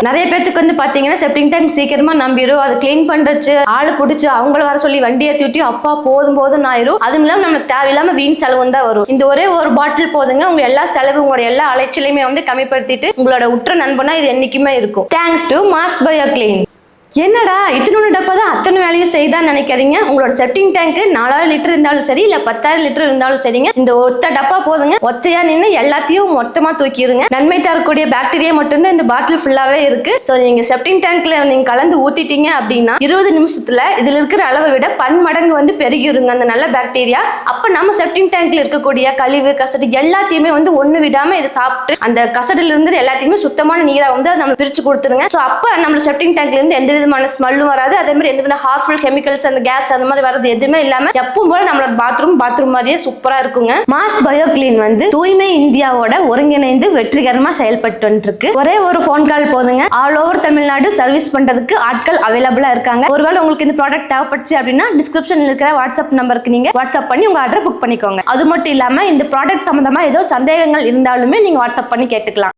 நிறைய பேருக்கு வந்து பாத்தீங்கன்னா செப்டிங் டேங்க் சீக்கிரமா நம்பிரும். அது கிளீன் பண்றச்சு ஆளு பிடிச்சு அவங்கள வர சொல்லி வண்டியை தூட்டி அப்பா போதும் ஆயிரும். அதுவும் இல்லாம நம்ம தேவையில்லாம வீண் செலவு தான் வரும். இந்த ஒரே ஒரு பாட்டில் போதுங்க உங்க எல்லா செலவு உங்களோட எல்லா அலைச்சலையுமே வந்து கம்மிப்படுத்திட்டு உங்களோட உற்ற நண்பனா இது என்னைக்குமே இருக்கும். Thanks to mass bio clean. என்னடா இத்தனோட டப்பா தான் அத்தனை வேலையும் செய்தான்னு நினைக்காதீங்க. உங்களோட செப்டிங் டேங்க் 4000 லிட்டர் இருந்தாலும் சரி இல்ல 10,000 லிட்டர் இருந்தாலும் சரிங்க, இந்த ஒத்த டப்பா போதுங்க. ஒத்தையா நின்று எல்லாத்தையும் மொத்தமா தூக்கிடுங்க. நன்மை தரக்கூடிய பாக்டீரியா மட்டும்தான் இந்த பாட்டில் ஃபுல்லாவே இருக்கு. ஸோ நீங்க செப்டிங் டேங்க்ல நீங்க கலந்து ஊத்திட்டீங்க அப்படின்னா 20 நிமிஷத்துல இதுல இருக்கிற அளவை விட பன்மடங்கு வந்து பெருகிருங்க அந்த நல்ல பாக்டீரியா. அப்ப நம்ம செப்டிங் டேங்க்ல இருக்கக்கூடிய கழிவு கசடு எல்லாத்தையுமே வந்து ஒண்ணு விடாம இதை சாப்பிட்டு அந்த கசடுல இருந்து எல்லாத்தையுமே சுத்தமான நீரா வந்து நம்ம பிரிச்சு கொடுத்துருங்க. ஸோ அப்ப நம்ம செப்டிங் டேங்க்ல இருந்து எந்த விதமான ஸ்மெல்லும் வராது. அதே மாதிரி எந்த விதமான ஹார்ம்ஃபுல் கெமிக்கல்ஸ் அந்த கேஸ் அந்த மாதிரி வரது எதுவுமே இல்லாம எப்பவும் போல நம்மளோட பாத்ரூம் மாதிரியே சூப்பரா இருக்குங்க. மாஸ் பயோ கிளீன் வந்து தூய்மை இந்தியாவோட ஒருங்கிணைந்து வெற்றிகரமா செயல்பட்டு இருக்கு. ஒரே ஒரு போன் கால் போதுங்க. ஆல் ஓவர் தமிழ்நாடு சர்வீஸ் பண்றதுக்கு ஆட்கள் அவைலபிளா இருக்காங்க. ஒருவேளை உங்களுக்கு இந்த ப்ராடக்ட் தேவைப்பட்டுச்சு அப்படின்னா டிஸ்கிரிப்ஷன்ல இருக்கிற வாட்ஸ்அப் நம்பருக்கு நீங்க வாட்ஸ்அப் பண்ணி உங்க ஆர்டர் புக் பண்ணிக்கோங்க. அது மட்டும் இல்லாம இந்த ப்ராடக்ட் சம்பந்தமா ஏதோ சந்தேகங்கள் இருந்தாலுமே நீங்க வாட்ஸ்அப் பண்ணி கேட்டுக்கலாம்.